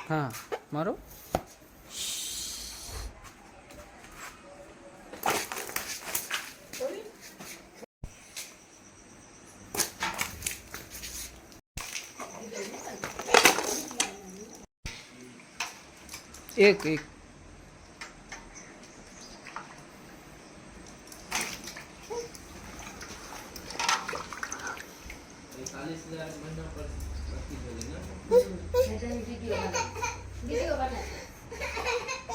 हाँ मारो। एक एक 40,000 महीना पर पति बोले ना। वीडियो बना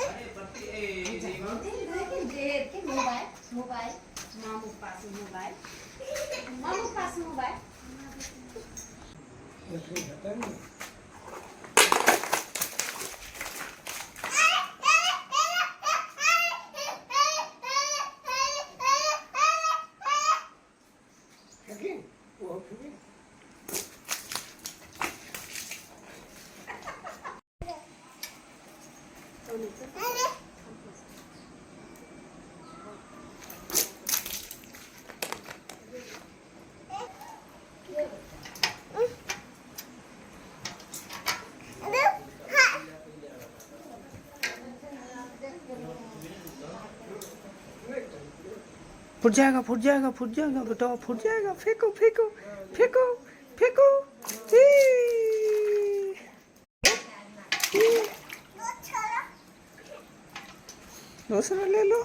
अरे पति के मोबाइल मोबाइल मामू पास मोबाइल फूट जाएगा फूट जाएगा फूट जाएगा बेटा फूट जाएगा। फेंको फेंको फेंको फेंको। ही। ही। दूसरा ले लो।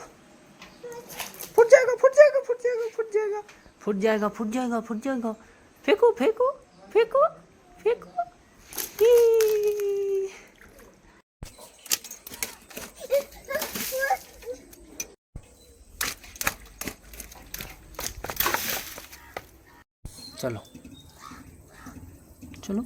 फूट जाएगा फूट जाएगा फूट जाएगा फूट जाएगा फूट जाएगा फूट जाएगा फूट जाएगा। फेंको फेंको फेंको फेंको। ही। चलो चलो।